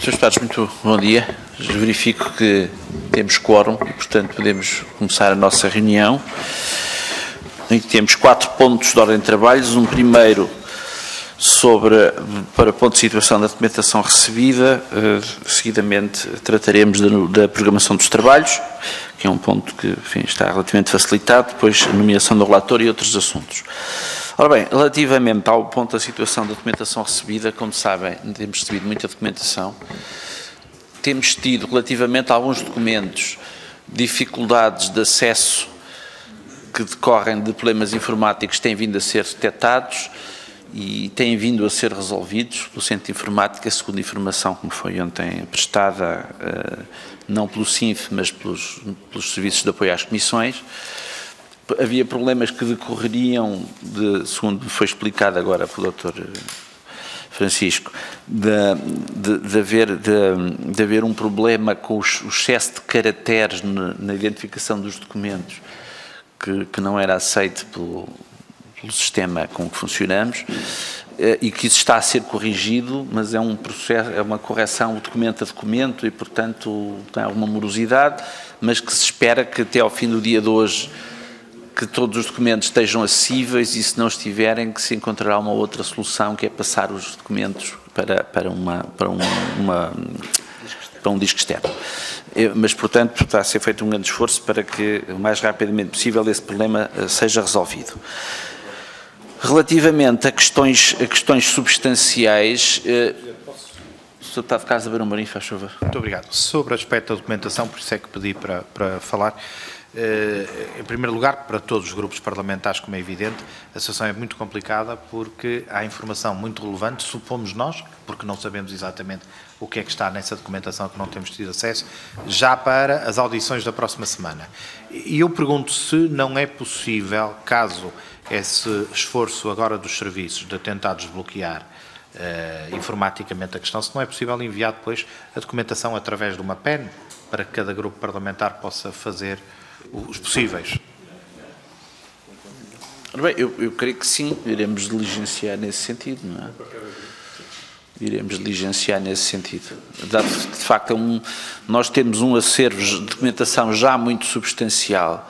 Sr. Deputados, muito bom dia. Verifico que temos quórum e, portanto, podemos começar a nossa reunião. Temos 4 pontos de ordem de trabalhos. Um primeiro para ponto de situação da documentação recebida. Seguidamente trataremos da programação dos trabalhos, que é um ponto que, enfim, está relativamente facilitado. Depois a nomeação do relator e outros assuntos. Ora bem, relativamente ao ponto da situação da documentação recebida, como sabem, temos recebido muita documentação. Temos tido, relativamente a alguns documentos, dificuldades de acesso que decorrem de problemas informáticos que têm vindo a ser detectados e têm vindo a ser resolvidos pelo Centro de Informática, segundo a informação que me foi ontem prestada, não pelo SINF, mas pelos serviços de apoio às comissões. Havia problemas que decorreriam, segundo foi explicado agora pelo Dr. Francisco, de haver um problema com o excesso de caracteres na identificação dos documentos, que não era aceito pelo sistema com que funcionamos, e que isso está a ser corrigido, mas é um processo, é uma correção documento a documento e, portanto, tem alguma morosidade, mas que se espera que até ao fim do dia de hoje que todos os documentos estejam acessíveis e, se não estiverem, que se encontrará uma outra solução, que é passar os documentos para um disco externo. Mas, portanto, está a ser feito um grande esforço para que, o mais rapidamente possível, esse problema seja resolvido. Relativamente a questões substanciais, o Sr. Deputado Carlos Abrão Marinho, faz favor. Muito obrigado. Sobre o aspecto da documentação, por isso é que pedi para falar. Em primeiro lugar, para todos os grupos parlamentares, como é evidente, a situação é muito complicada porque há informação muito relevante, supomos nós, porque não sabemos exatamente o que é que está nessa documentação que não temos tido acesso, já para as audições da próxima semana. E eu pergunto se não é possível, caso esse esforço agora dos serviços de tentar desbloquear informaticamente a questão, se não é possível enviar depois a documentação através de uma PEN, para que cada grupo parlamentar possa fazer os possíveis. Bem, eu creio que sim, iremos diligenciar nesse sentido, não é? Iremos diligenciar nesse sentido. De facto, nós temos um acervo de documentação já muito substancial,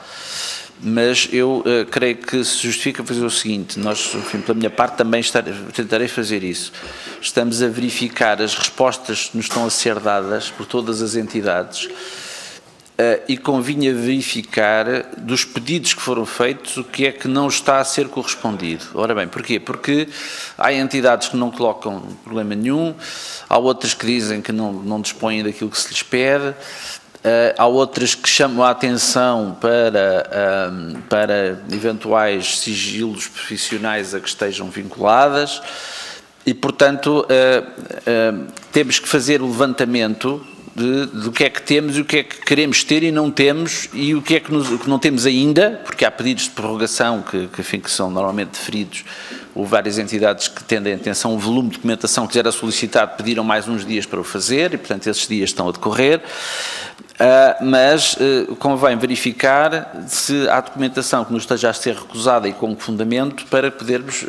mas eu creio que se justifica fazer o seguinte: nós, enfim, pela minha parte, também tentarei fazer isso. Estamos a verificar as respostas que nos estão a ser dadas por todas as entidades, e convinha verificar dos pedidos que foram feitos o que é que não está a ser correspondido. Ora bem, porquê? Porque há entidades que não colocam problema nenhum, há outras que dizem que não dispõem daquilo que se lhes pede, há outras que chamam a atenção para eventuais sigilos profissionais a que estejam vinculadas e, portanto, temos que fazer o levantamento do que é que temos e o que é que queremos ter e não temos, e o que é que não temos ainda, porque há pedidos de prorrogação que são normalmente deferidos. Houve várias entidades que tendem a atenção, o volume de documentação que já era solicitado, pediram mais uns dias para o fazer, e portanto esses dias estão a decorrer, mas convém verificar se há documentação que nos esteja a ser recusada e com que fundamento, para podermos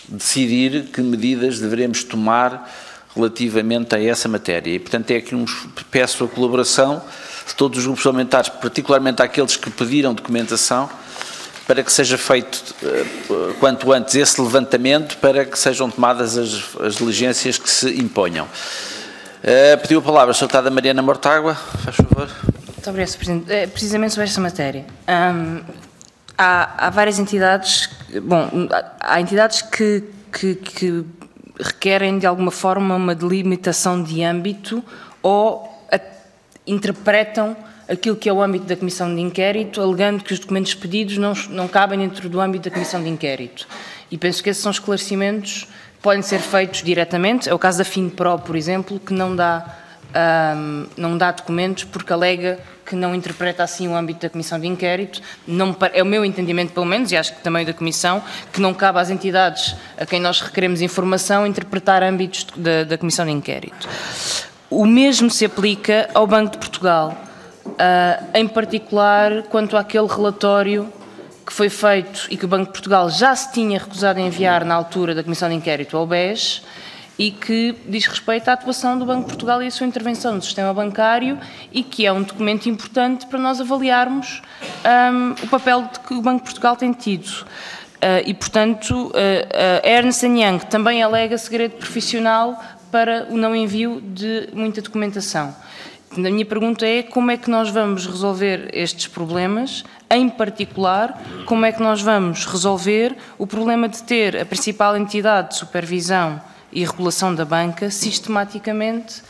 decidir que medidas deveremos tomar relativamente a essa matéria. E, portanto, é aqui peço a colaboração de todos os grupos parlamentares, particularmente aqueles que pediram documentação, para que seja feito quanto antes esse levantamento, para que sejam tomadas as diligências que se imponham. Pediu a palavra a Sra. Deputada Mariana Mortágua, faz favor. Muito obrigada, Sr. Presidente. Precisamente sobre esta matéria. Há várias entidades, há entidades que requerem, de alguma forma, uma delimitação de âmbito ou interpretam aquilo que é o âmbito da Comissão de Inquérito, alegando que os documentos pedidos não cabem dentro do âmbito da Comissão de Inquérito. E penso que esses são esclarecimentos que podem ser feitos diretamente. É o caso da FINPRO, por exemplo, que não dá documentos porque alega que não interpreta assim o âmbito da Comissão de Inquérito. É o meu entendimento, pelo menos, e acho que também da Comissão, que não cabe às entidades a quem nós requeremos informação interpretar âmbitos da Comissão de Inquérito. O mesmo se aplica ao Banco de Portugal, em particular quanto àquele relatório que foi feito e que o Banco de Portugal já se tinha recusado a enviar na altura da Comissão de Inquérito ao BES e que diz respeito à atuação do Banco de Portugal e a sua intervenção no sistema bancário e que é um documento importante para nós avaliarmos o papel que o Banco de Portugal tem tido. E, portanto, a Ernst & Young também alega segredo profissional para o não envio de muita documentação. A minha pergunta é como é que nós vamos resolver estes problemas, em particular, como é que nós vamos resolver o problema de ter a principal entidade de supervisão e regulação da banca sistematicamente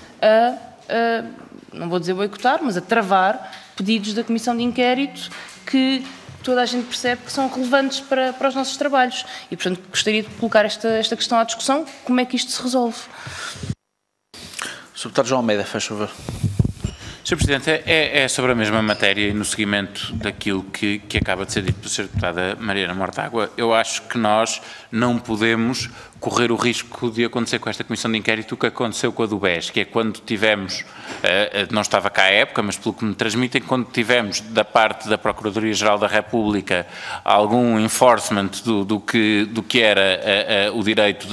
não vou dizer boicotar, mas a travar pedidos da Comissão de Inquérito que toda a gente percebe que são relevantes para os nossos trabalhos. E, portanto, gostaria de colocar esta questão à discussão, como é que isto se resolve. Sr. Deputado João Almeida, faz favor. Sr. Presidente, é sobre a mesma matéria e no seguimento daquilo que acaba de ser dito pela Sra. Deputada Mariana Mortágua. Eu acho que nós não podemos correr o risco de acontecer com esta Comissão de Inquérito o que aconteceu com a do BES, que é quando tivemos, não estava cá à época, mas pelo que me transmitem, quando tivemos da parte da Procuradoria-Geral da República algum enforcement do que era o direito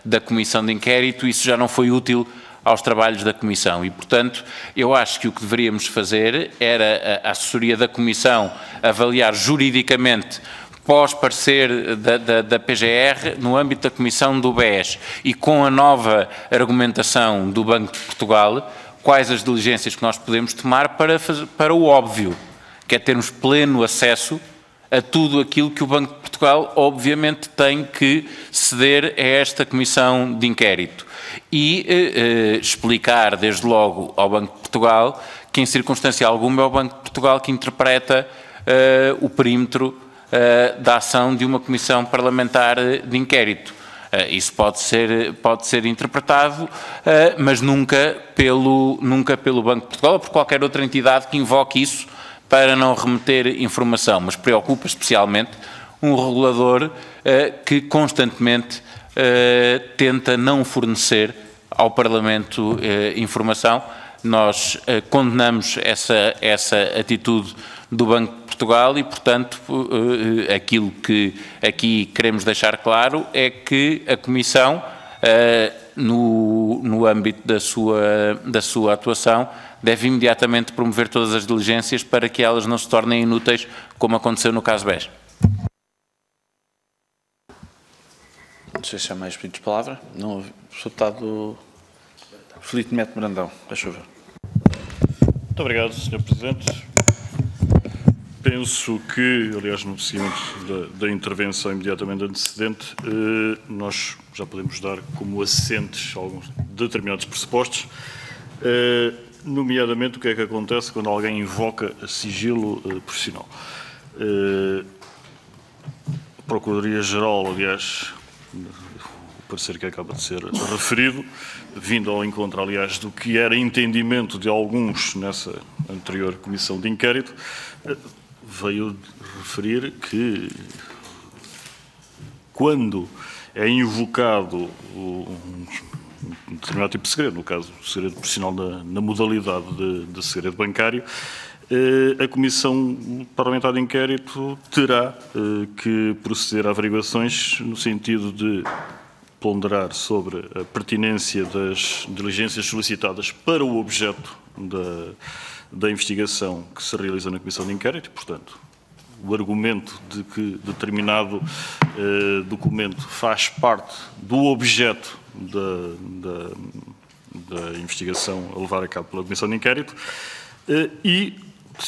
da Comissão de Inquérito, isso já não foi útil aos trabalhos da Comissão e, portanto, eu acho que o que deveríamos fazer era a assessoria da Comissão avaliar juridicamente pós-parecer da PGR no âmbito da Comissão do BES e com a nova argumentação do Banco de Portugal, quais as diligências que nós podemos tomar para o óbvio, que é termos pleno acesso a tudo aquilo que o Banco de Portugal obviamente tem que ceder a esta Comissão de Inquérito. E explicar desde logo ao Banco de Portugal que em circunstância alguma é o Banco de Portugal que interpreta o perímetro da ação de uma comissão parlamentar de inquérito. Isso pode ser interpretado, mas nunca pelo Banco de Portugal ou por qualquer outra entidade que invoque isso para não remeter informação, mas preocupa especialmente um regulador que constantemente tenta não fornecer ao Parlamento informação. Nós condenamos essa atitude do Banco de Portugal e, portanto, aquilo que aqui queremos deixar claro é que a Comissão, no âmbito da sua atuação, deve imediatamente promover todas as diligências para que elas não se tornem inúteis, como aconteceu no caso BES. Não sei se há mais pedidos de palavra. Não, o deputado Filipe Neto Brandão, faz favor. Muito obrigado, Sr. Presidente. Penso que, aliás, no seguimento da intervenção imediatamente antecedente, nós já podemos dar como assentes alguns determinados pressupostos, nomeadamente o que é que acontece quando alguém invoca sigilo profissional. A Procuradoria-Geral, aliás, o parecer que acaba de ser referido, vindo ao encontro, aliás, do que era entendimento de alguns nessa anterior comissão de inquérito, veio referir que quando é invocado um determinado tipo de segredo, no caso o segredo profissional na modalidade de segredo bancário, a Comissão Parlamentar de Inquérito terá que proceder a averiguações no sentido de ponderar sobre a pertinência das diligências solicitadas para o objeto da investigação que se realiza na Comissão de Inquérito. Portanto, o argumento de que determinado documento faz parte do objeto da investigação a levar a cabo pela Comissão de Inquérito e,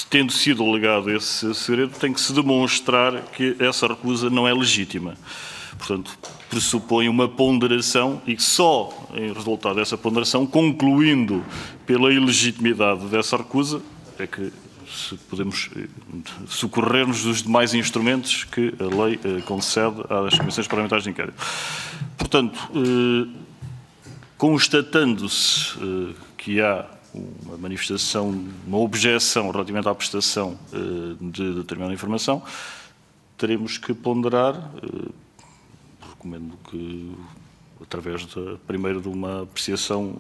tendo sido alegado esse segredo, tem que se demonstrar que essa recusa não é legítima. Portanto, pressupõe uma ponderação e que só em resultado dessa ponderação, concluindo pela ilegitimidade dessa recusa, é que podemos socorrer-nos dos demais instrumentos que a lei concede às comissões parlamentares de inquérito. Portanto, constatando-se que há uma manifestação, uma objeção relativamente à prestação de determinada informação, teremos que ponderar, recomendo que, através primeiro de uma apreciação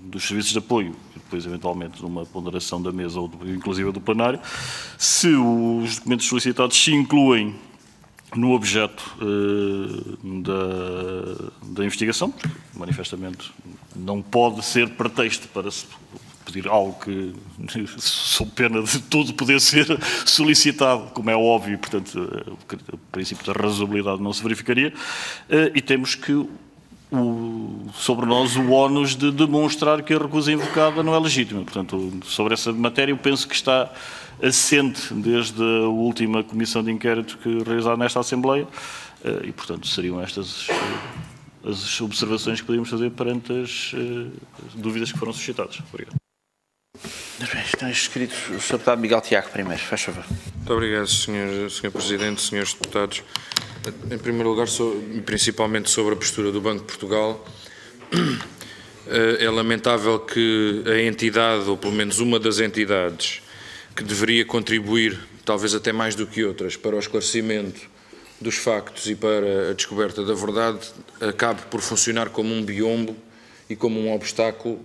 dos serviços de apoio e depois, eventualmente, de uma ponderação da mesa ou inclusive do plenário, se os documentos solicitados se incluem no objeto da investigação, porque manifestamente não pode ser pretexto para se pedir algo que, sob pena de tudo poder ser solicitado, como é óbvio, portanto, o princípio da razoabilidade não se verificaria, e temos que sobre nós o ónus de demonstrar que a recusa invocada não é legítima. Portanto, sobre essa matéria, eu penso que está assente desde a última comissão de inquérito que realizada nesta Assembleia e, portanto, seriam estas as observações que podíamos fazer perante as dúvidas que foram suscitadas. Obrigado. Estão inscritos o Sr. Deputado Miguel Tiago primeiro, faz favor. Muito obrigado, Sr. Presidente, Srs. Deputados. Em primeiro lugar, principalmente sobre a postura do Banco de Portugal, é lamentável que a entidade, ou pelo menos uma das entidades, que deveria contribuir, talvez até mais do que outras, para o esclarecimento dos factos e para a descoberta da verdade, acabe por funcionar como um biombo e como um obstáculo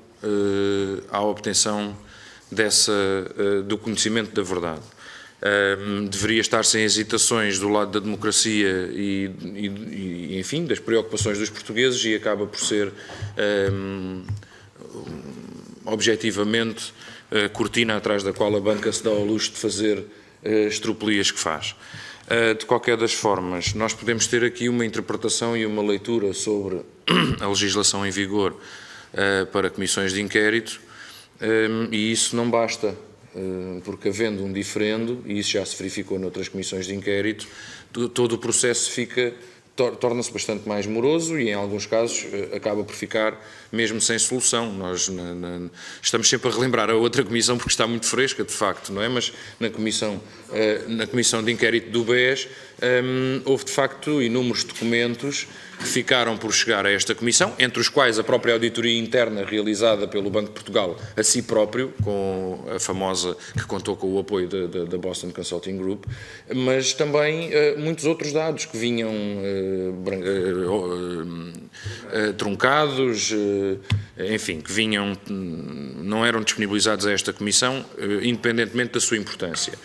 à obtenção do conhecimento da verdade. Deveria estar sem hesitações do lado da democracia e, enfim, das preocupações dos portugueses e acaba por ser, objetivamente, cortina atrás da qual a banca se dá ao luxo de fazer estropelias que faz. De qualquer das formas, nós podemos ter aqui uma interpretação e uma leitura sobre a legislação em vigor para comissões de inquérito e isso não basta. Porque havendo um diferendo, e isso já se verificou noutras comissões de inquérito, todo o processo torna-se bastante mais moroso e em alguns casos acaba por ficar mesmo sem solução. Nós estamos sempre a relembrar a outra comissão porque está muito fresca, de facto, não é? Mas na comissão de inquérito do BES houve de facto inúmeros documentos que ficaram por chegar a esta comissão, entre os quais a própria auditoria interna realizada pelo Banco de Portugal a si próprio, com a famosa, que contou com o apoio da Boston Consulting Group, mas também muitos outros dados que vinham truncados, enfim, que não eram disponibilizados a esta comissão, independentemente da sua importância.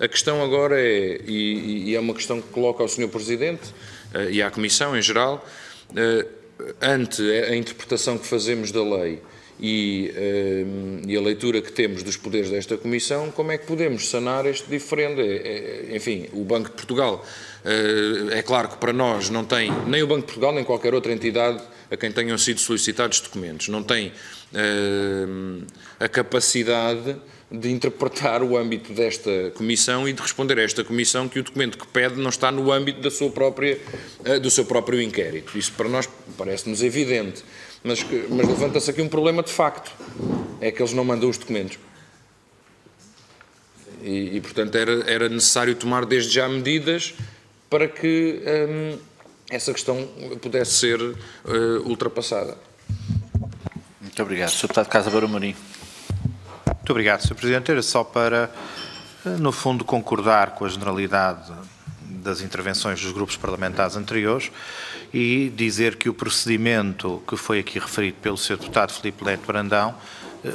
A questão agora e é uma questão que coloca ao Sr. Presidente e à Comissão em geral, ante a interpretação que fazemos da lei e a leitura que temos dos poderes desta Comissão, como é que podemos sanar este diferendo? Enfim, o Banco de Portugal, é claro que para nós não tem, nem o Banco de Portugal, nem qualquer outra entidade a quem tenham sido solicitados documentos, não tem a capacidade de interpretar o âmbito desta Comissão e de responder a esta Comissão que o documento que pede não está no âmbito do seu próprio inquérito. Isso para nós parece-nos evidente, mas levanta-se aqui um problema de facto, é que eles não mandam os documentos. E portanto, era necessário tomar desde já medidas para que essa questão pudesse ser ultrapassada. Muito obrigado. Sr. Deputado Casa Barão Marim. Muito obrigado, Sr. Presidente. Era só para, no fundo, concordar com a generalidade das intervenções dos grupos parlamentares anteriores e dizer que o procedimento que foi aqui referido pelo Sr. Deputado Filipe Neto Brandão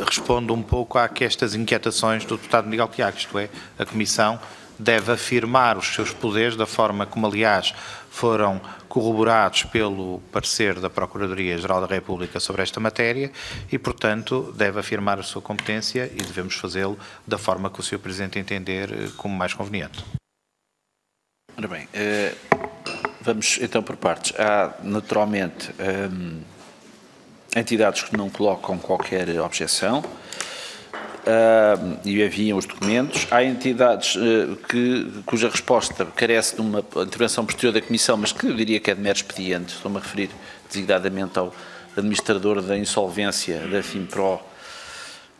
responde um pouco a estas inquietações do Deputado Miguel Tiago, isto é, a Comissão deve afirmar os seus poderes da forma como, aliás, foram corroborados pelo parecer da Procuradoria-Geral da República sobre esta matéria e, portanto, deve afirmar a sua competência e devemos fazê-lo da forma que o Sr. Presidente entender como mais conveniente. Ora bem, vamos então por partes. Há, naturalmente, entidades que não colocam qualquer objeção e enviam os documentos. Há entidades cuja resposta carece de uma intervenção posterior da Comissão, mas que eu diria que é de mero expediente. Estou-me a referir designadamente ao administrador da insolvência da FIMPRO,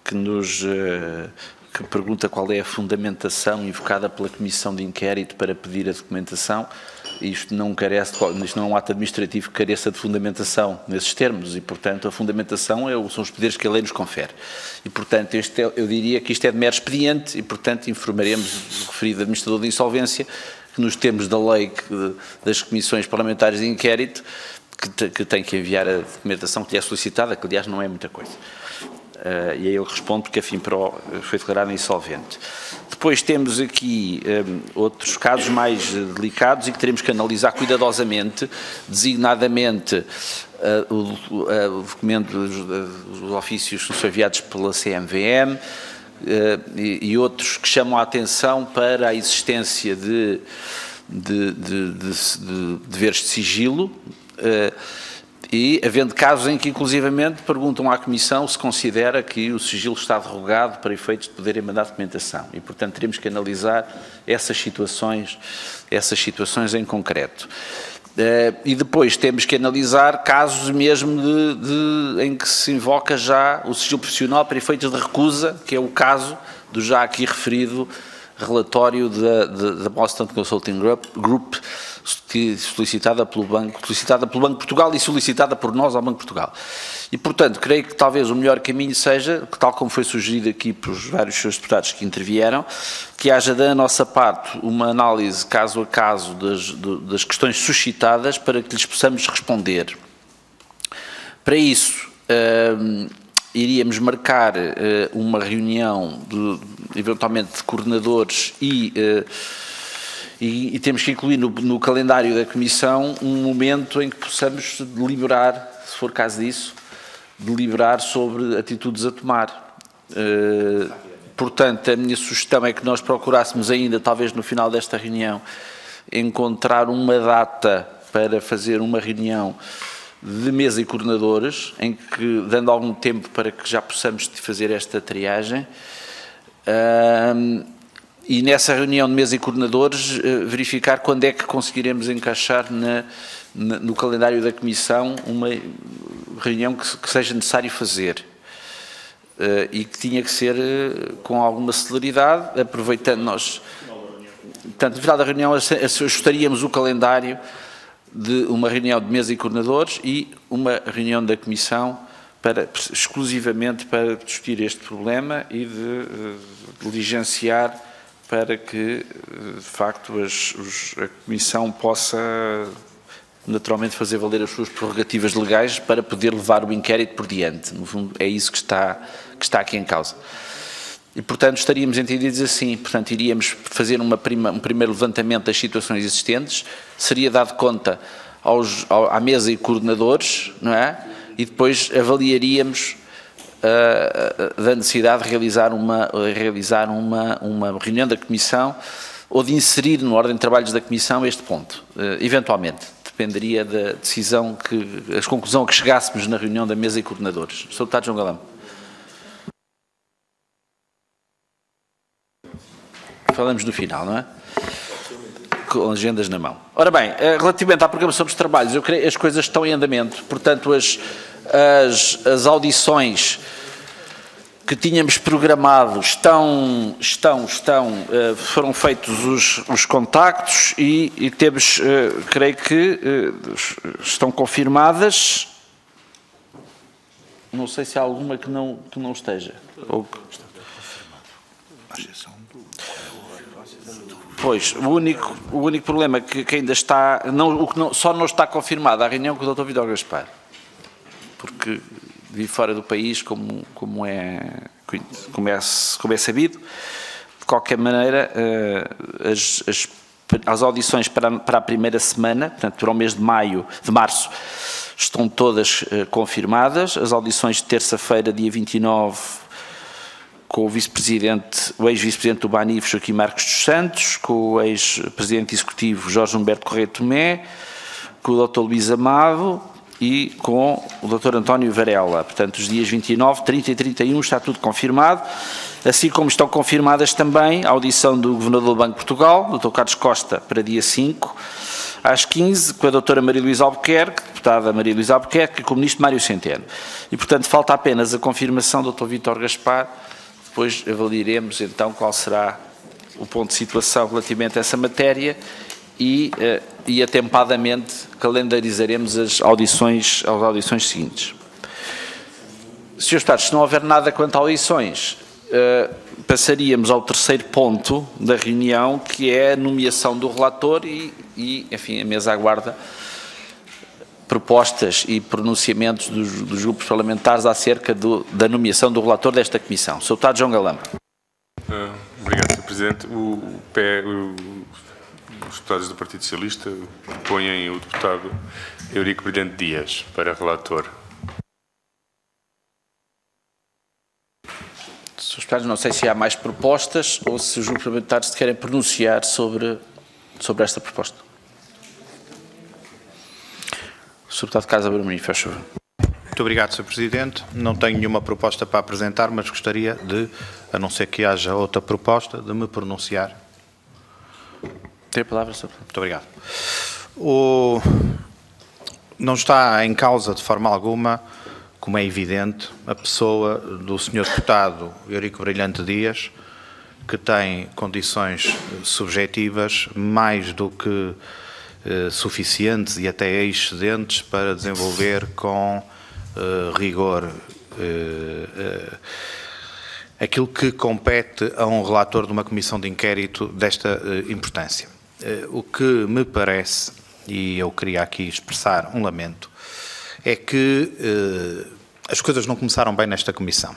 que pergunta qual é a fundamentação invocada pela Comissão de Inquérito para pedir a documentação. Isto não é um ato administrativo que careça de fundamentação nesses termos e, portanto, a fundamentação são os poderes que a lei nos confere. E, portanto, eu diria que isto é de mero expediente e, portanto, informaremos o referido administrador de insolvência que, nos termos da lei das comissões parlamentares de inquérito, que tem que enviar a documentação que lhe é solicitada, que, aliás, não é muita coisa. E aí ele responde porque a Finpro foi declarada insolvente. Depois temos aqui outros casos mais delicados e que teremos que analisar cuidadosamente, designadamente o documento dos ofícios que são enviados pela CMVM e outros que chamam a atenção para a existência de deveres de sigilo e havendo casos em que inclusivamente perguntam à Comissão se considera que o sigilo está derrogado para efeitos de poderem mandar documentação e portanto teremos que analisar essas situações em concreto. E depois temos que analisar casos mesmo em que se invoca já o sigilo profissional para efeitos de recusa, que é o caso do já aqui referido relatório da Boston Consulting Group, solicitada pelo Banco de Portugal e solicitada por nós ao Banco de Portugal. E, portanto, creio que talvez o melhor caminho seja, tal como foi sugerido aqui pelos vários senhores deputados que intervieram, que haja da nossa parte uma análise caso a caso das questões suscitadas para que lhes possamos responder. Para isso, iríamos marcar uma reunião, eventualmente, de coordenadores e temos que incluir no calendário da Comissão um momento em que possamos deliberar, se for caso disso, deliberar sobre atitudes a tomar. Portanto, a minha sugestão é que nós procurássemos ainda, talvez no final desta reunião, encontrar uma data para fazer uma reunião de mesa e coordenadores, em que, dando algum tempo para que já possamos fazer esta triagem, e nessa reunião de mesa e coordenadores verificar quando é que conseguiremos encaixar no calendário da Comissão uma reunião que seja necessário fazer e que tinha que ser com alguma celeridade, aproveitando nós. Portanto, no final da reunião ajustaríamos o calendário de uma reunião de mesa e coordenadores e uma reunião da Comissão exclusivamente para discutir este problema e de diligenciar para que, de facto, a Comissão possa naturalmente fazer valer as suas prerrogativas legais para poder levar o inquérito por diante. No fundo, é isso que está aqui em causa. E, portanto, estaríamos entendidos assim. Portanto, iríamos fazer um primeiro levantamento das situações existentes, seria dado conta à mesa e coordenadores, não é? E depois avaliaríamos da necessidade de realizar uma reunião da Comissão ou de inserir na ordem de trabalhos da Comissão este ponto. Eventualmente, dependeria da decisão, a conclusão a que chegássemos na reunião da mesa e coordenadores. Sr. Deputado João Galamba. Falamos no final, não é? Com agendas na mão. Ora bem, relativamente à programação dos trabalhos, eu creio que as coisas estão em andamento, portanto as audições que tínhamos programado foram feitos os contactos e temos, creio que estão confirmadas. Não sei se há alguma que não esteja. Pois, o único problema que ainda está, só não está confirmada a reunião com o Dr. Vítor Gaspar, porque vi fora do país, como é sabido. De qualquer maneira, as audições para a primeira semana, portanto, para o mês de março, estão todas confirmadas. As audições de terça-feira, dia 29, com o ex-vice-presidente do BANIF, Joaquim Marcos dos Santos, com o ex-presidente executivo Jorge Humberto Correia Tomé, com o Dr. Luís Amado e com o Dr. António Varela. Portanto, os dias 29, 30 e 31 está tudo confirmado, assim como estão confirmadas também a audição do Governador do Banco de Portugal, Dr. Carlos Costa, para dia 5, às 15, com a Dra. Maria Luísa Albuquerque, deputada Maria Luísa Albuquerque, e com o Ministro Mário Centeno. E, portanto, falta apenas a confirmação do Dr. Vítor Gaspar. Depois avaliaremos então qual será o ponto de situação relativamente a essa matéria e atempadamente calendarizaremos as audições seguintes. Srs. Deputados, se não houver nada quanto a audições, passaríamos ao terceiro ponto da reunião, que é a nomeação do relator e enfim, a mesa aguarda propostas e pronunciamentos dos grupos parlamentares acerca da nomeação do relator desta comissão. Sr. Deputado João Galamba. Obrigado, Sr. Presidente. Os deputados do Partido Socialista põem o deputado Eurico Brilhante Dias para relator. Srs. Deputados, não sei se há mais propostas ou se os grupos parlamentares se querem pronunciar sobre esta proposta. Sr. Deputado Carlos Abramoinho, faz favor. Muito obrigado, Sr. Presidente. Não tenho nenhuma proposta para apresentar, mas gostaria de, a não ser que haja outra proposta, de me pronunciar. Tem a palavra, Sr. Deputado. Muito obrigado. Não está em causa, de forma alguma, como é evidente, a pessoa do Sr. Deputado Eurico Brilhante Dias, que tem condições subjetivas mais do que suficientes e até excedentes para desenvolver com rigor aquilo que compete a um relator de uma comissão de inquérito desta importância. O que me parece, e eu queria aqui expressar um lamento, é que as coisas não começaram bem nesta comissão.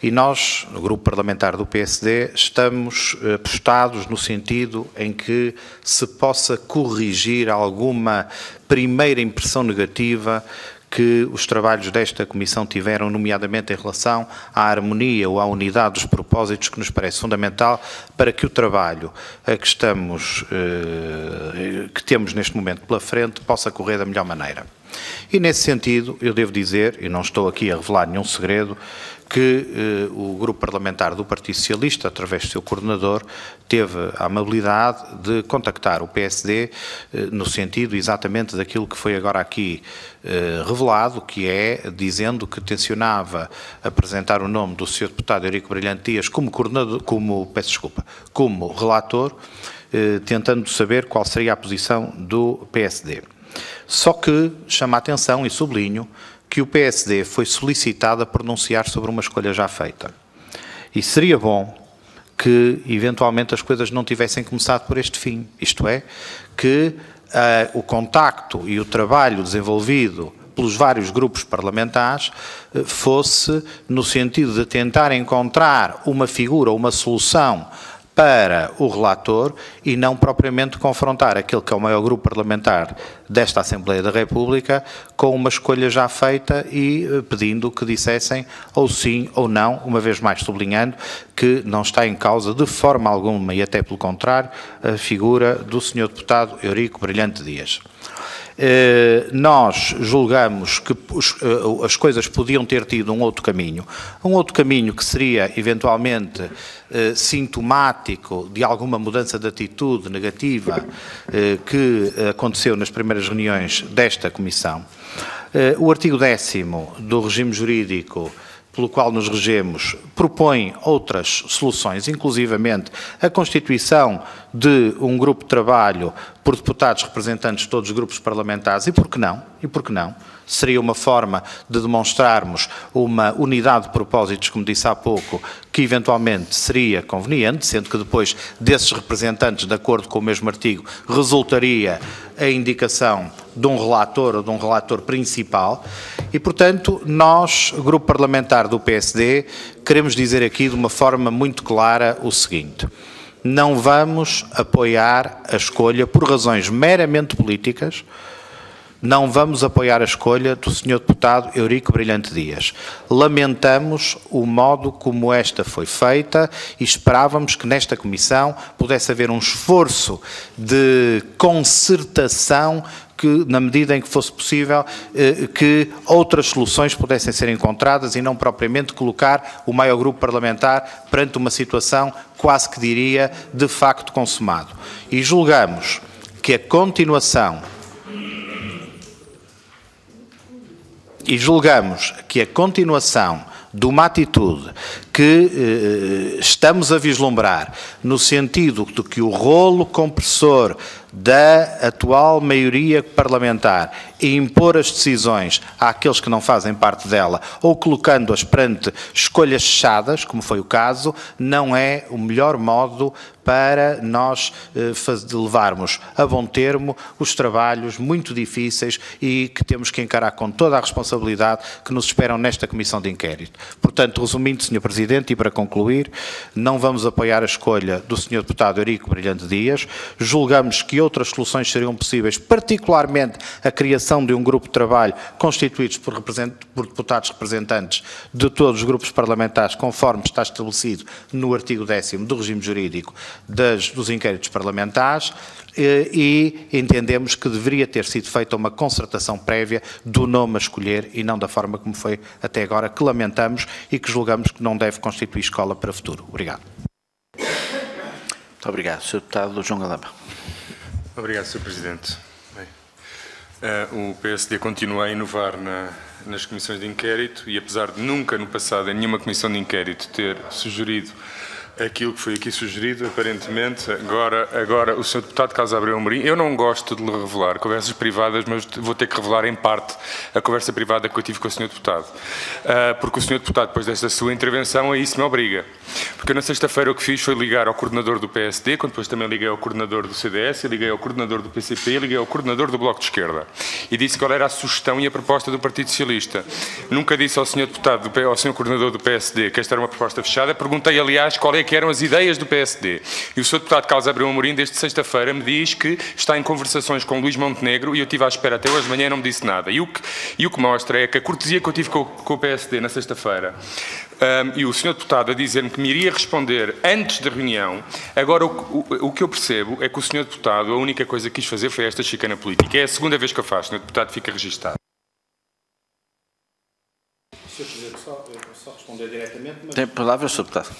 E nós, no grupo parlamentar do PSD, estamos apostados no sentido em que se possa corrigir alguma primeira impressão negativa que os trabalhos desta comissão tiveram, nomeadamente em relação à harmonia ou à unidade dos propósitos, que nos parece fundamental para que o trabalho que temos neste momento pela frente possa correr da melhor maneira. E nesse sentido, eu devo dizer, e não estou aqui a revelar nenhum segredo, que o grupo parlamentar do Partido Socialista, através do seu coordenador, teve a amabilidade de contactar o PSD no sentido exatamente daquilo que foi agora aqui revelado, que é dizendo que tencionava apresentar o nome do Sr. Deputado Eurico Brilhante Dias como relator, tentando saber qual seria a posição do PSD. Só que chama a atenção, e sublinho, que o PSD foi solicitado a pronunciar sobre uma escolha já feita. E seria bom que, eventualmente, as coisas não tivessem começado por este fim. Isto é, que o contacto e o trabalho desenvolvido pelos vários grupos parlamentares fosse no sentido de tentar encontrar uma figura, uma solução para o relator e não propriamente confrontar aquele que é o maior grupo parlamentar desta Assembleia da República com uma escolha já feita e pedindo que dissessem ou sim ou não, uma vez mais sublinhando que não está em causa de forma alguma e até pelo contrário a figura do Sr. Deputado Eurico Brilhante Dias. Nós julgamos que as coisas podiam ter tido um outro caminho que seria eventualmente sintomático de alguma mudança de atitude negativa que aconteceu nas primeiras reuniões desta Comissão. O artigo 10º do regime jurídico pelo qual nos regemos, propõe outras soluções, inclusivamente a constituição de um grupo de trabalho por deputados representantes de todos os grupos parlamentares, e por que não? Seria uma forma de demonstrarmos uma unidade de propósitos, como disse há pouco, que eventualmente seria conveniente, sendo que depois desses representantes, de acordo com o mesmo artigo, resultaria a indicação de um relator ou de um relator principal e, portanto, nós, Grupo Parlamentar do PSD, queremos dizer aqui de uma forma muito clara o seguinte: não vamos apoiar a escolha por razões meramente políticas. Não vamos apoiar a escolha do Sr. Deputado Eurico Brilhante Dias. Lamentamos o modo como esta foi feita e esperávamos que nesta Comissão pudesse haver um esforço de concertação que, na medida em que fosse possível, que outras soluções pudessem ser encontradas e não propriamente colocar o maior grupo parlamentar perante uma situação quase que diria de facto consumado. E julgamos que a continuação de uma atitude que estamos a vislumbrar no sentido de que o rolo compressor da atual maioria parlamentar e impor as decisões àqueles que não fazem parte dela ou colocando-as perante escolhas fechadas, como foi o caso, não é o melhor modo para nós levarmos a bom termo os trabalhos muito difíceis e que temos que encarar com toda a responsabilidade que nos esperam nesta Comissão de Inquérito. Portanto, resumindo, Sr. Presidente, e para concluir, não vamos apoiar a escolha do Sr. Deputado Eurico Brilhante Dias, julgamos que outras soluções seriam possíveis, particularmente a criação de um grupo de trabalho constituído por deputados representantes de todos os grupos parlamentares, conforme está estabelecido no artigo 10º do regime jurídico dos inquéritos parlamentares, e entendemos que deveria ter sido feita uma concertação prévia do nome a escolher e não da forma como foi até agora, que lamentamos e que julgamos que não deve constituir escola para o futuro. Obrigado. Muito obrigado. Sr. Deputado João Galamba. Obrigado, Sr. Presidente. Bem, o PSD continua a inovar nas comissões de inquérito e, apesar de nunca no passado em nenhuma comissão de inquérito ter sugerido aquilo que foi aqui sugerido, aparentemente, agora o Sr. Deputado Carlos Abreu Amorim, eu não gosto de lhe revelar conversas privadas, mas vou ter que revelar em parte a conversa privada que eu tive com o Sr. Deputado. Porque o Sr. Deputado, depois desta sua intervenção, a isso me obriga. Porque na sexta-feira o que fiz foi ligar ao coordenador do PSD, quando depois também liguei ao coordenador do CDS, liguei ao coordenador do PCP, liguei ao coordenador do Bloco de Esquerda. E disse qual era a sugestão e a proposta do Partido Socialista. Nunca disse ao Sr. Deputado, ao Sr. Coordenador do PSD que esta era uma proposta fechada. Perguntei, aliás, qual é que eram as ideias do PSD. E o Sr. Deputado Carlos Abreu Amorim, desde sexta-feira, me diz que está em conversações com Luís Montenegro e eu estive à espera até hoje de manhã e não me disse nada. E o que mostra é que a cortesia que eu tive com o PSD na sexta-feira e o Sr. Deputado a dizer-me que me iria responder antes da reunião, agora o que eu percebo é que o Sr. Deputado, a única coisa que quis fazer foi esta chicana política. É a segunda vez que eu faço, o Sr. Deputado fica registado. Sr. Presidente, só responder diretamente. Mas... Tem a palavra, Sr. Deputado.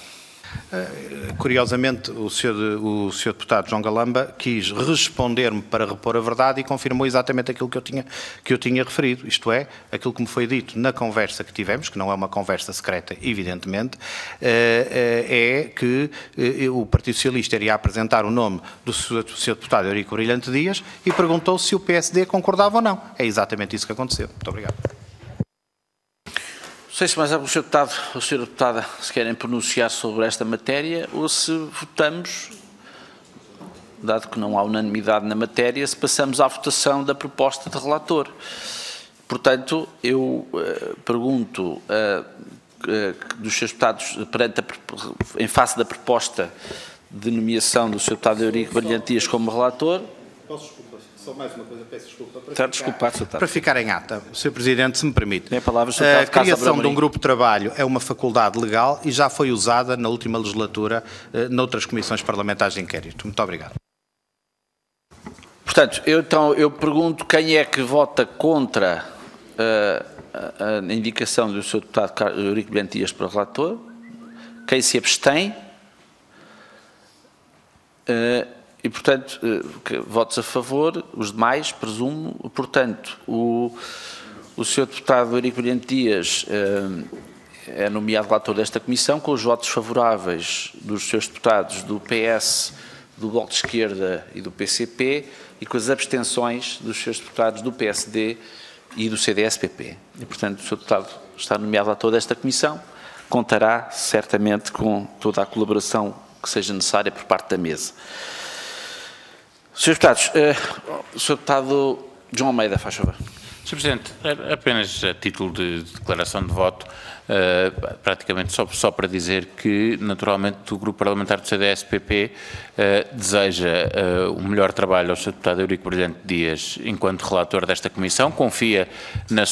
Curiosamente, o Sr. Deputado João Galamba quis responder-me para repor a verdade e confirmou exatamente aquilo que eu tinha referido, isto é, aquilo que me foi dito na conversa que tivemos, que não é uma conversa secreta, evidentemente, é que o Partido Socialista iria apresentar o nome do Sr. Deputado Eurico Brilhante Dias e perguntou se o PSD concordava ou não. É exatamente isso que aconteceu. Muito obrigado. Não sei se mais algum Sr. Deputado ou Sra. Deputada se querem pronunciar sobre esta matéria ou se votamos, dado que não há unanimidade na matéria, se passamos à votação da proposta de relator. Portanto, eu pergunto dos Srs. Deputados, em face da proposta de nomeação do Sr. Deputado Eurico Brilhante Dias como relator. Só mais uma coisa, peço desculpa. Para ficar em ata, Sr. Presidente, se me permite. Tem a palavra, Sr. A criação de um grupo de trabalho é uma faculdade legal e já foi usada na última legislatura noutras comissões parlamentares de inquérito. Muito obrigado. Portanto, eu pergunto quem é que vota contra a indicação do Sr. Deputado Eurico Brilhante Dias para relator, quem se abstém. E, portanto, votos a favor, os demais, presumo. Portanto, o Sr. Deputado Eurico Brilhante Dias é nomeado relator desta comissão, com os votos favoráveis dos Srs. Deputados do PS, do Bloco de Esquerda e do PCP, e com as abstenções dos Srs. Deputados do PSD e do CDS-PP. E, portanto, o Sr. Deputado está nomeado relator desta comissão, contará certamente com toda a colaboração que seja necessária por parte da mesa. Srs. Deputados, o Sr. Deputado João Almeida, faz favor. Sr. Presidente, apenas a título de declaração de voto, praticamente só para dizer que, naturalmente, o Grupo Parlamentar do CDS-PP deseja o melhor trabalho ao Sr. Deputado Eurico Brilhante Dias enquanto relator desta comissão, confia na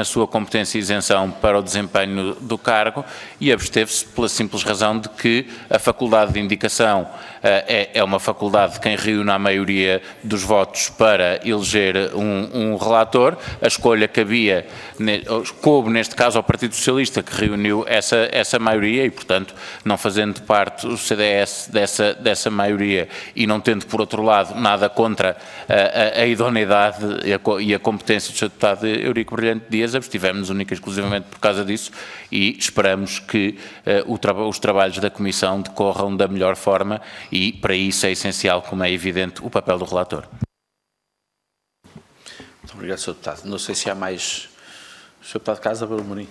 sua competência e isenção para o desempenho do cargo e absteve-se pela simples razão de que a faculdade de indicação é uma faculdade de quem reúne a maioria dos votos para eleger um relator. A escolha coube, neste caso, ao Partido Socialista, Socialista que reuniu essa maioria e, portanto, não fazendo parte o CDS dessa maioria e não tendo, por outro lado, nada contra a idoneidade e a competência do Sr. Deputado Eurico Brilhante Dias, abstivemos-nos única e exclusivamente por causa disso e esperamos que os trabalhos da Comissão decorram da melhor forma e, para isso, é essencial, como é evidente, o papel do relator. Muito obrigado, Sr. Deputado. Não sei se há mais... Sr. Deputado Casa Belmorim.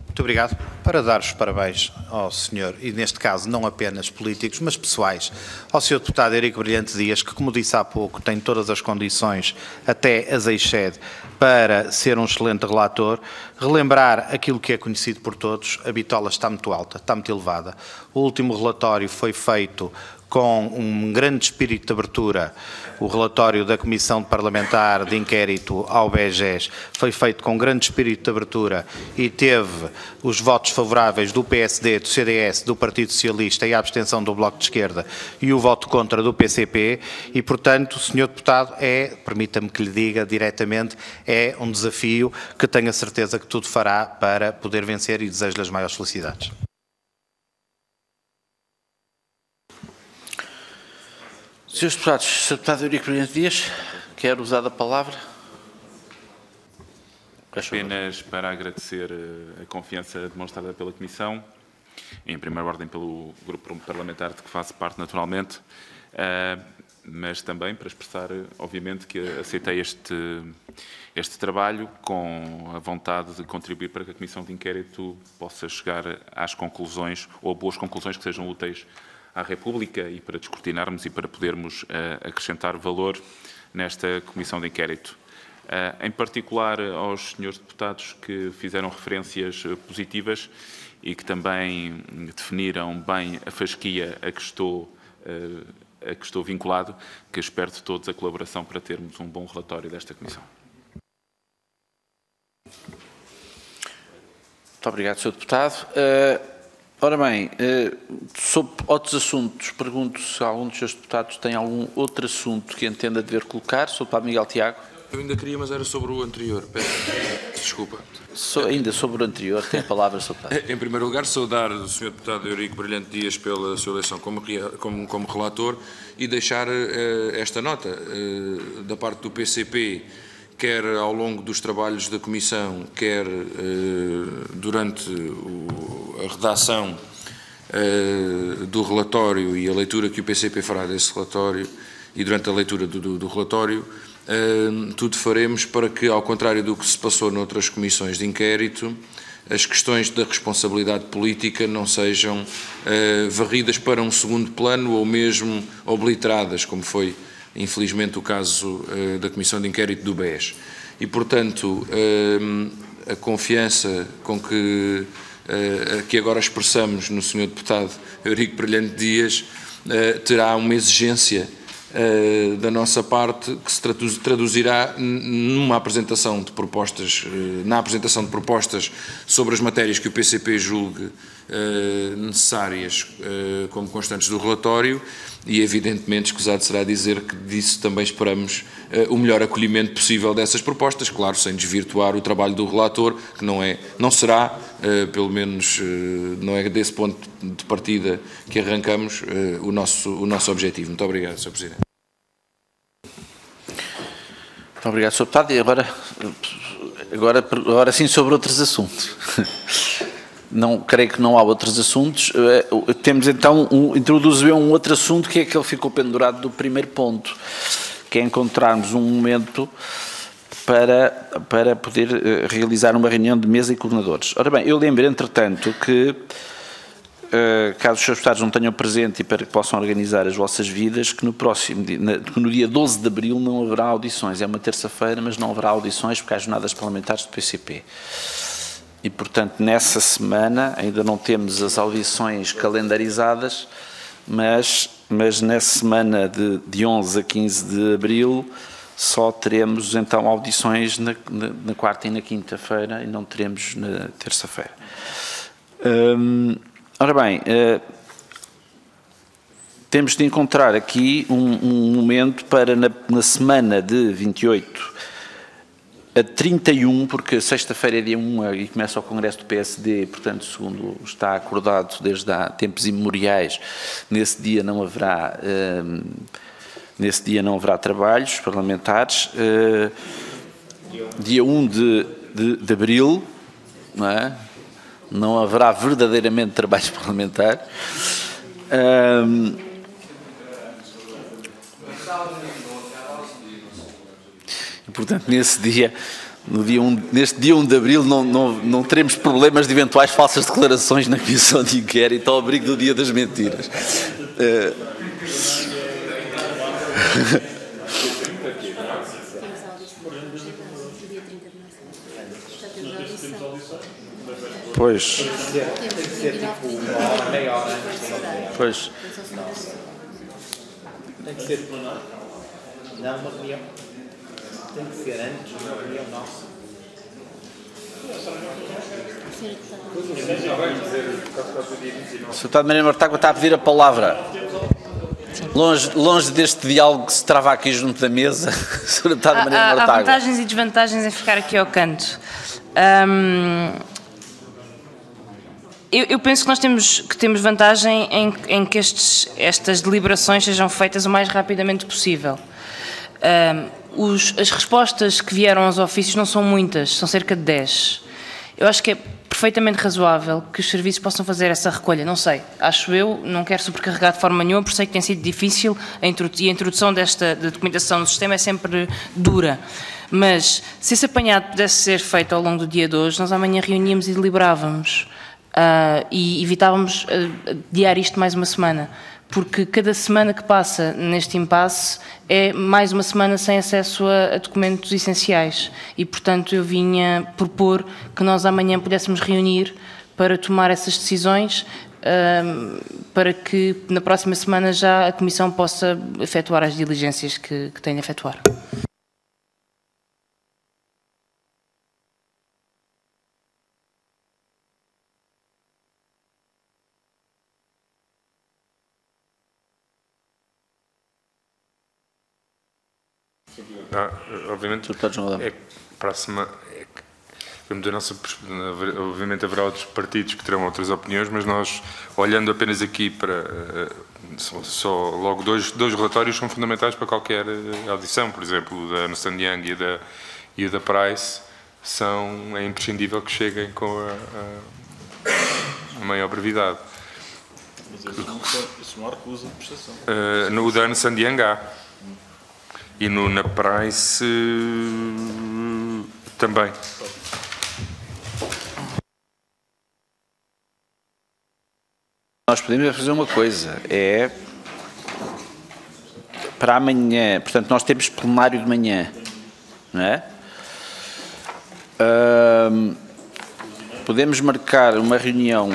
Muito obrigado. Para dar os parabéns ao senhor, e neste caso não apenas políticos, mas pessoais, ao Sr. Deputado Eurico Brilhante Dias, que, como disse há pouco, tem todas as condições, até as excede, para ser um excelente relator. Relembrar aquilo que é conhecido por todos, a bitola está muito alta, está muito elevada. O último relatório foi feito com um grande espírito de abertura. O relatório da Comissão Parlamentar de Inquérito ao BEGES foi feito com grande espírito de abertura e teve os votos favoráveis do PSD, do CDS, do Partido Socialista e a abstenção do Bloco de Esquerda e o voto contra do PCP e, portanto, Sr. Deputado, permita-me que lhe diga diretamente, é um desafio que tenho a certeza que tudo fará para poder vencer e desejo-lhe as maiores felicidades. Senhores Deputados, Sr. Deputado Eurico Brilhante Dias, quer usar a palavra? Apenas para agradecer a confiança demonstrada pela Comissão, em primeira ordem pelo grupo parlamentar de que faço parte naturalmente, mas também para expressar, obviamente, que aceitei este trabalho com a vontade de contribuir para que a Comissão de Inquérito possa chegar às conclusões, ou a boas conclusões que sejam úteis à República e para descortinarmos e para podermos acrescentar valor nesta Comissão de Inquérito. Em particular aos senhores deputados que fizeram referências positivas e que também definiram bem a fasquia a que estou vinculado, que espero de todos a colaboração para termos um bom relatório desta Comissão. Muito obrigado, Sr. Deputado. Ora bem, sobre outros assuntos, pergunto se algum dos seus deputados tem algum outro assunto que entenda dever colocar. Sr. Deputado Miguel Tiago. Eu ainda queria, mas era sobre o anterior. Peço desculpa. Ainda sobre o anterior, tem a palavra, Sr. Deputado. Em primeiro lugar, saudar o Sr. Deputado Eurico Brilhante Dias pela sua eleição como relator e deixar esta nota da parte do PCP, quer ao longo dos trabalhos da Comissão, quer durante a redação do relatório e a leitura que o PCP fará desse relatório e durante a leitura do relatório, tudo faremos para que, ao contrário do que se passou noutras comissões de inquérito, as questões da responsabilidade política não sejam varridas para um segundo plano ou mesmo obliteradas, como foi infelizmente o caso da Comissão de Inquérito do BES. E, portanto, a confiança com que agora expressamos no Sr. Deputado Eurico Brilhante Dias terá uma exigência da nossa parte que se traduzirá numa apresentação de propostas, sobre as matérias que o PCP julgue necessárias como constantes do relatório e, evidentemente, escusado será dizer que disso também esperamos o melhor acolhimento possível dessas propostas, claro, sem desvirtuar o trabalho do relator, que não será, pelo menos não é desse ponto de partida que arrancamos, o nosso objetivo. Muito obrigado, Sr. Presidente. Muito obrigado, Sr. Deputado. E agora sim sobre outros assuntos. Não, creio que não há outros assuntos. Temos então, introduzo eu um outro assunto que é aquele que ficou pendurado do primeiro ponto, que é encontrarmos um momento para poder realizar uma reunião de mesa e coordenadores. Ora bem, eu lembro, entretanto, que caso os seus deputados não tenham presente e para que possam organizar as vossas vidas, que no dia 12 de abril não haverá audições. É uma terça-feira, mas não haverá audições porque há jornadas parlamentares do PCP. E, portanto, nessa semana ainda não temos as audições calendarizadas, mas nessa semana de 11 a 15 de abril só teremos, então, audições na quarta e na quinta-feira e não teremos na terça-feira. Ora bem, temos de encontrar aqui um momento para, na semana de 28 a 31, porque sexta-feira é dia 1 e começa o Congresso do PSD, portanto, segundo está acordado desde há tempos imemoriais, nesse dia não haverá trabalhos parlamentares. Dia 1 de abril, não é? Não haverá verdadeiramente trabalhos parlamentares. E, portanto, neste dia 1 de abril, não teremos problemas de eventuais falsas declarações na Comissão de Inquérito ao abrigo do Dia das Mentiras. Pois. Pois. Tem que ser plenário? Não, uma reunião. Tem que ser antes de uma reunião nossa. O Sr. Deputado Mariana Mortágua está a pedir a palavra. Longe deste diálogo que se trava aqui junto da mesa, Sr. Deputado Mariana Mortágua. Há vantagens e desvantagens em ficar aqui ao canto. Eu penso que nós temos vantagem em que estas deliberações sejam feitas o mais rapidamente possível. As respostas que vieram aos ofícios não são muitas, são cerca de 10. Eu acho que é perfeitamente razoável que os serviços possam fazer essa recolha, não sei, acho eu, não quero sobrecarregar de forma nenhuma, por sei que tem sido difícil e a introdução da documentação no sistema é sempre dura. Mas se esse apanhado pudesse ser feito ao longo do dia de hoje, nós amanhã reuníamos e deliberávamos. E evitávamos adiar isto mais uma semana, porque cada semana que passa neste impasse é mais uma semana sem acesso a documentos essenciais e, portanto, eu vinha propor que nós amanhã pudéssemos reunir para tomar essas decisões, para que na próxima semana já a Comissão possa efetuar as diligências que tem de efetuar. Obviamente, para a semana, obviamente haverá outros partidos que terão outras opiniões, mas nós, olhando apenas aqui para só logo dois relatórios são fundamentais para qualquer audição, por exemplo, o da Ernst & Young e o da Price, é imprescindível que cheguem com a maior brevidade. Mas isso não há recusa de prestação. No da Ernst & Young há. E na Price também. Nós podemos fazer uma coisa, para amanhã, portanto nós temos plenário de manhã, não é? Podemos marcar uma reunião,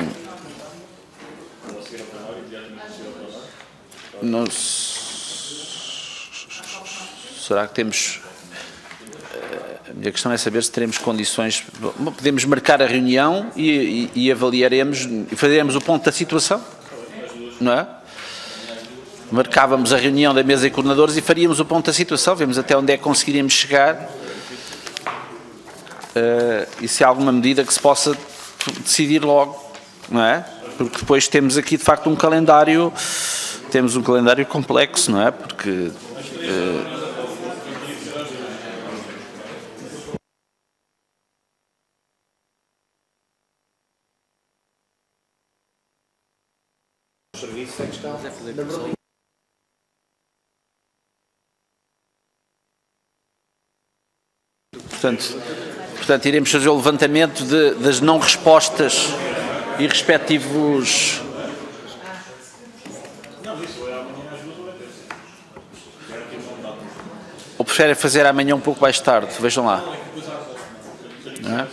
será que temos, a minha questão é saber se teremos condições, podemos marcar a reunião e avaliaremos, e faremos o ponto da situação, não é? Marcávamos a reunião da mesa de coordenadores e faríamos o ponto da situação, vemos até onde é que conseguiríamos chegar e se há alguma medida que se possa decidir logo, não é? Porque depois temos aqui de facto um calendário complexo, não é? Porque Portanto, iremos fazer o levantamento das não respostas e respectivos. Ou preferem fazer amanhã um pouco mais tarde? Vejam lá. Não é?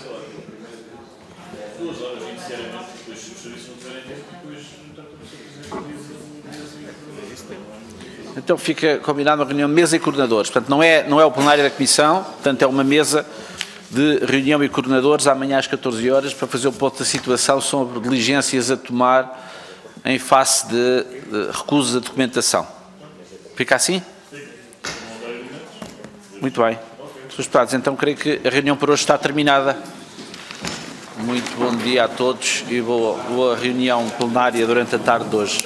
Então fica combinado uma reunião de mesa e coordenadores. Portanto, não é o plenário da Comissão, portanto é uma mesa de reunião e coordenadores amanhã às 14 horas para fazer o ponto da situação sobre diligências a tomar em face de recusa de documentação. Fica assim? Muito bem. Senhores deputados, então creio que a reunião por hoje está terminada. Muito bom dia a todos e boa reunião plenária durante a tarde de hoje.